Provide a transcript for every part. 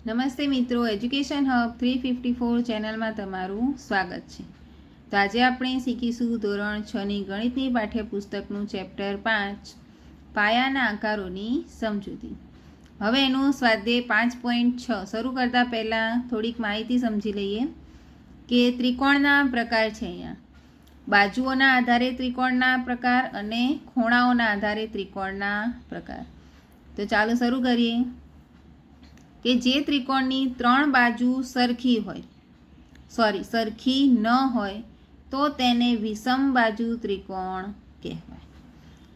નમસ્તે મિત્રો, education hub 354 ચેનલમાં તમારું સ્વાગત છે. તો આજે આપણે શીખીશું ધોરણ 6ની ગણિતની પાઠ્યપુસ્તકનું ચેપ્ટર 5 પાયાના આકારોની સમજૂતી. હવે એનું સ્વાધ્યાય 5.6 શરૂ કરતાં પહેલાં થોડીક માહિતી સમજી લઈએ કે ત્રિકોણના પ્રકાર છે. અહીંયા બાજુઓના આધારે ત્રિકોણના પ્રકાર અને ખૂણાઓના આધારે ત્રિકોણના પ્રકાર. તો ચાલો શરૂ કરીએ કે જે ત્રિકોણની 3 બાજુ સરખી ન હોય તો તેને વિષમ બાજુ ત્રિકોણ કહેવાય.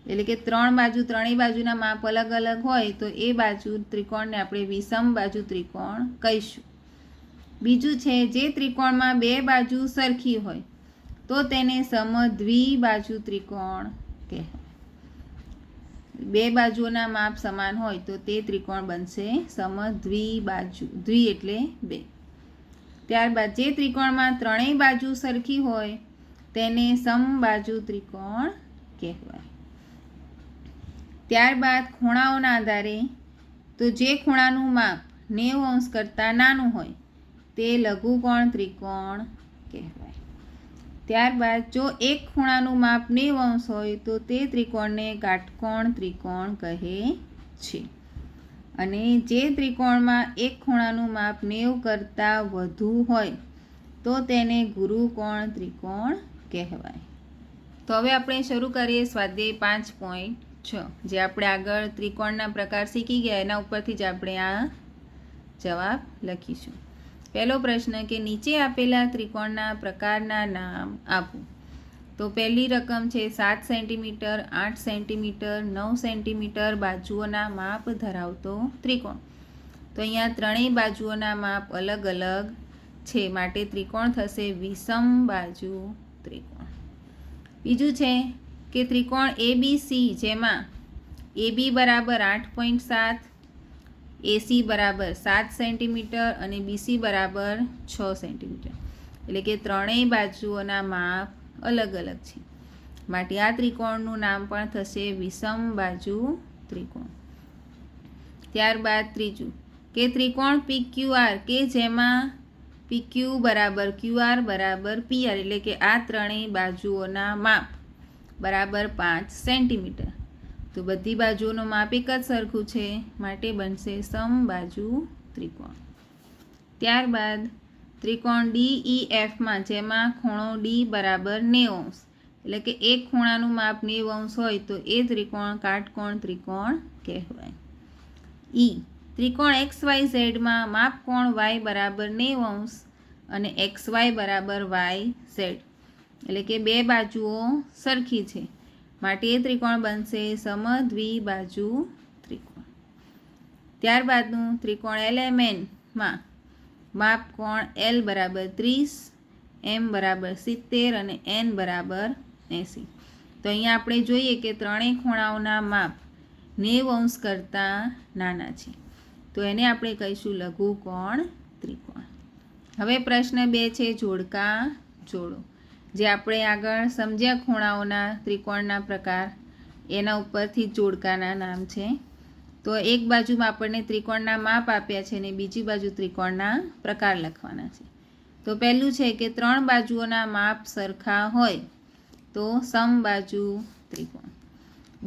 એટલે કે ત્રણેય બાજુના માપ અલગ અલગ હોય તો એ બાજુ ત્રિકોણને આપણે વિષમ બાજુ ત્રિકોણ કહીશું. બીજું છે, જે ત્રિકોણમાં 2 બાજુ સરખી હોય તો તેને સમદ્વિબાજુ ત્રિકોણ કહેવાય. 2 બાજુઓના માપ સમાન હોય તો તે ત્રિકોણ બનશે સમદ્વિબાજુ. દ્વિ એટલે 2. ત્યારબાદ જે ત્રિકોણમાં 3 બાજુ સરખી હોય તેને સમબાજુ ત્રિકોણ કહેવાય. ત્યારબાદ ખૂણાઓના આધારે તો જે ખૂણાનું માપ 90 અંશ કરતાં નાનું હોય તે લઘુકોણ ત્રિકોણ કહેવાય. ત્યારબાદ જો એક ખૂણાનું માપ 90 અંશ હોય તો તે ત્રિકોણને કાટકોણ ત્રિકોણ કહે છે. અને જે ત્રિકોણમાં એક ખૂણાનું માપ 90 કરતાં વધુ હોય તો તેને ગુરુકોણ ત્રિકોણ કહેવાય. તો હવે આપણે શરૂ કરીએ સ્વાધ્યાય 5.6 જે આપણે આગળ ત્રિકોણના પ્રકાર શીખી ગયા એના ઉપરથી જ આપણે આ જવાબ લખીશું. પહેલો પ્રશ્ન કે નીચે આપેલા ત્રિકોણના પ્રકારના નામ આપો. તો પહેલી રકમ છે 7 સેન્ટીમીટર, 8 સેન્ટીમીટર, 9 સેન્ટીમીટર બાજુઓના માપ ધરાવતો ત્રિકોણ. તો અહીંયા ત્રણેય બાજુઓના માપ અલગ અલગ છે માટે ત્રિકોણ થશે વિષમ બાજુ ત્રિકોણ. બીજું છે કે ત્રિકોણ ABC જેમાં AB બરાબર 8.7, AC બરાબર 7 સેન્ટીમીટર અને BC બરાબર 6 સેન્ટીમીટર. એટલે કે ત્રણેય બાજુઓના માપ અલગ અલગ છે માટે આ ત્રિકોણનું નામ પણ થશે વિષમ બાજુ ત્રિકોણ. ત્યારબાદ ત્રીજું કે ત્રિકોણ PQR કે જેમાં PQ બરાબર QR બરાબર PR એટલે કે આ ત્રણેય બાજુઓના માપ બરાબર 5 સેન્ટીમીટર. તો બધી બાજુઓનું માપ એક જ સરખું છે માટે બનશે સમબાજુ ત્રિકોણ. ત્યારબાદ ત્રિકોણ DEFમાં જેમાં ખૂણો D બરાબર 90 અંશ એટલે કે એક ખૂણાનું માપ 90 અંશ હોય તો એ ત્રિકોણ કાટકોણ ત્રિકોણ કહેવાય. ત્રિકોણ XYZમાં માપ કોણ Y બરાબર 90 અંશ અને XY બરાબર YZ એટલે કે 2 બાજુઓ સરખી છે માટે એ ત્રિકોણ બનશે સમદ્વિબાજુ ત્રિકોણ. ત્યારબાદનું ત્રિકોણ LMNમાં માપ કોણ L બરાબર 30, M બરાબર 70 અને N બરાબર 80. તો અહીંયા આપણે જોઈએ કે ત્રણેય ખૂણાઓના માપ 90 અંશ કરતાં નાના છે તો એને આપણે કહીશું લઘુકોણ ત્રિકોણ. હવે પ્રશ્ન 2 છે જોડકા જોડો. જે આપણે આગળ સમજ્યા ખૂણાઓના ત્રિકોણના પ્રકાર એના ઉપરથી જોડકાના નામ છે. તો એક બાજુમાં આપણને ત્રિકોણના માપ આપ્યા છે અને બીજી બાજુ ત્રિકોણના પ્રકાર લખવાના છે. તો પહેલું છે કે 3 બાજુઓના માપ સરખા હોય તો સમબાજુ ત્રિકોણ.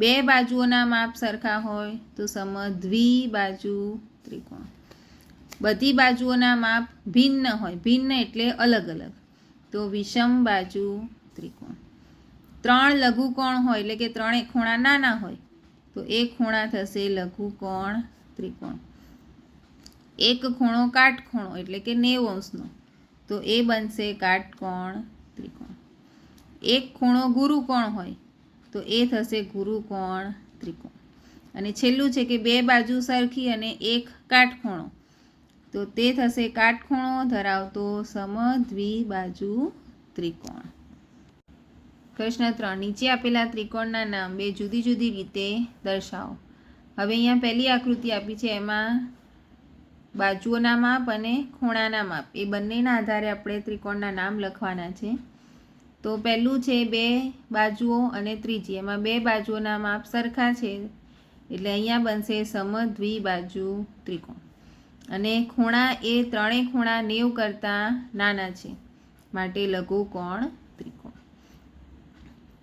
2 બાજુઓના માપ સરખા હોય તો સમદ્વિબાજુ ત્રિકોણ. બધી બાજુઓના માપ ભિન્ન હોય, ભિન્ન એટલે અલગ અલગ, તો વિષમ બાજુ ત્રિકોણ. 3 લઘુકોણ હોય એટલે કે ત્રણેય ખૂણા નાના હોય તો એક ખૂણા થશે લઘુકોણ ત્રિકોણ. એક ખૂણો કાટખૂણો એટલે કે 90 અંશનો તો એ બનશે કાટકોણ ત્રિકોણ. એક ખૂણો ગુરુકોણ હોય તો એ થશે ગુરુકોણ ત્રિકોણ. અને છેલ્લું છે કે 2 બાજુ સરખી અને એક કાટખૂણો તો તે થશે કાટખૂણો ધરાવતો સમદ્વિબાજુ ત્રિકોણ. પ્રશ્ન 3 નીચે આપેલા ત્રિકોણના નામ 2 જુદી જુદી રીતે દર્શાવો. હવે અહીંયા પહેલી આકૃતિ આપી છે એમાં બાજુઓના માપ અને ખૂણાના માપ એ બંનેના આધારે આપણે ત્રિકોણના નામ લખવાના છે. તો પહેલું છે 2 બાજુઓ અને ત્રીજી, એમાં 2 બાજુઓના માપ સરખા છે એટલે અહીંયા બનશે સમદ્વિબાજુ ત્રિકોણ. અને ખૂણા એ ત્રણેય ખૂણા 90 કરતાં નાના છે, માટે લઘુકોણ ત્રિકોણ.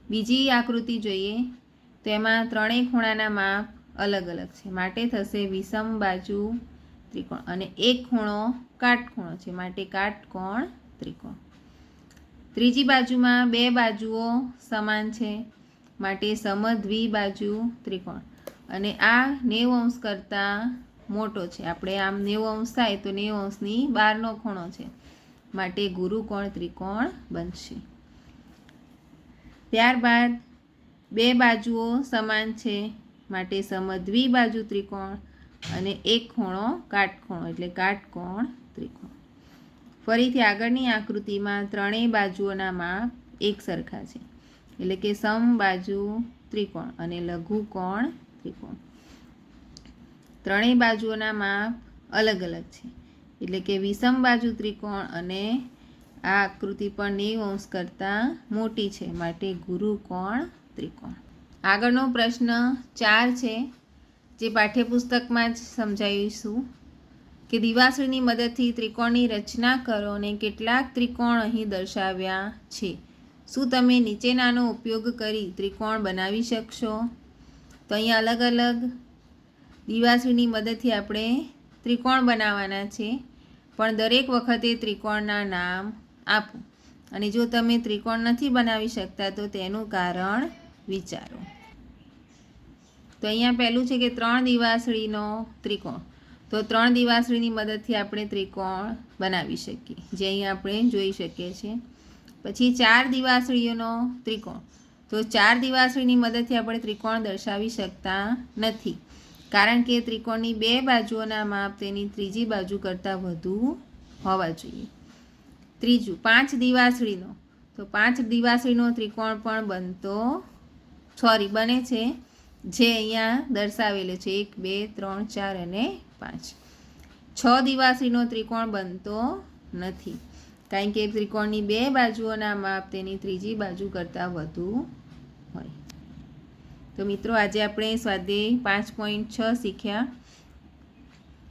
બીજી આકૃતિ જોઈએ તો એમાં ત્રણેય ખૂણાના માપ અલગ અલગ છે, માટે થશે વિષમ બાજુ ત્રિકોણ. અને એક ખૂણો કાટખૂણો છે, માટે કાટકોણ ત્રિકોણ. ત્રીજી બાજુમાં બે બાજુઓ સમાન છે, માટે સમદ્વિબાજુ ત્રિકોણ. અને આ 90 અંશ કરતાં મોટો છે, આપણે આમ 90 અંશ થાય તો 90 અંશની બહારનો ખૂણો છે, માટે ગુરુકોણ ત્રિકોણ બનશે. ત્યારબાદ બે બાજુઓ સમાન છે, માટે સમદ્વિબાજુ ત્રિકોણ. અને એક ખૂણો કાટખૂણો એટલે કાટકોણ ત્રિકોણ. ફરીથી આગળની આકૃતિમાં ત્રણેય બાજુઓના માપ એક સરખા છે, એટલે કે સમબાજુ ત્રિકોણ અને લઘુકોણ ત્રિકોણ. ત્રણેય બાજુઓના માપ અલગ અલગ છે, એટલે કે વિષમ બાજુ ત્રિકોણ અને આ આકૃતિ પણ 90 અંશ કરતાં મોટી છે, માટે ગુરુકોણ ત્રિકોણ. આગળનો પ્રશ્ન 4 છે, જે પાઠ્યપુસ્તકમાં જ સમજાવીશું કે દિવાસળીની મદદથી ત્રિકોણની રચના કરો અને કેટલાક ત્રિકોણ અહીં દર્શાવ્યા છે. શું તમે નીચેનાનો ઉપયોગ કરી ત્રિકોણ બનાવી શકશો? તો અહીંયા અલગ અલગ દિવાસળીની મદદથી આપણે ત્રિકોણ બનાવવાના છે, પણ દરેક વખતે ત્રિકોણના નામ આપો. અને જો તમે ત્રિકોણ નથી બનાવી શકતા તો તેનું કારણ વિચારો. તો અહીંયા પહેલું છે કે 3 દિવાસળીનો ત્રિકોણ. તો 3 દિવાસળીની મદદથી આપણે ત્રિકોણ બનાવી શકીએ, જે અહીં આપણે જોઈ શકીએ છીએ. પછી 4 દિવાસળીઓનો ત્રિકોણ. તો 4 દિવાસળીની મદદથી આપણે ત્રિકોણ દર્શાવી શકતા નથી, કારણ કે ત્રિકોણની બે બાજુઓના માપ તેની ત્રીજી બાજુ કરતાં વધુ હોવા જોઈએ. ત્રીજું 5 દિવાસળીનો. તો 5 દિવાસળીનો ત્રિકોણ પણ બને છે, જે અહીંયા દર્શાવેલો છે 1 2 3 4 અને 5. 6 દિવાસળીનો ત્રિકોણ બનતો નથી, કારણ કે ત્રિકોણની બે બાજુઓના માપ તેની ત્રીજી બાજુ કરતાં વધુ હોય. તો મિત્રો, આજે આપણે સ્વાધ્યાય 5.6 શીખ્યા.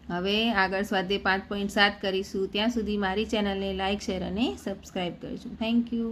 હવે આગળ સ્વાધ્યાય 5.7 કરીશું. ત્યાં સુધી મારી ચેનલને લાઇક, શેર અને સબસ્ક્રાઈબ કરજો. Thank you.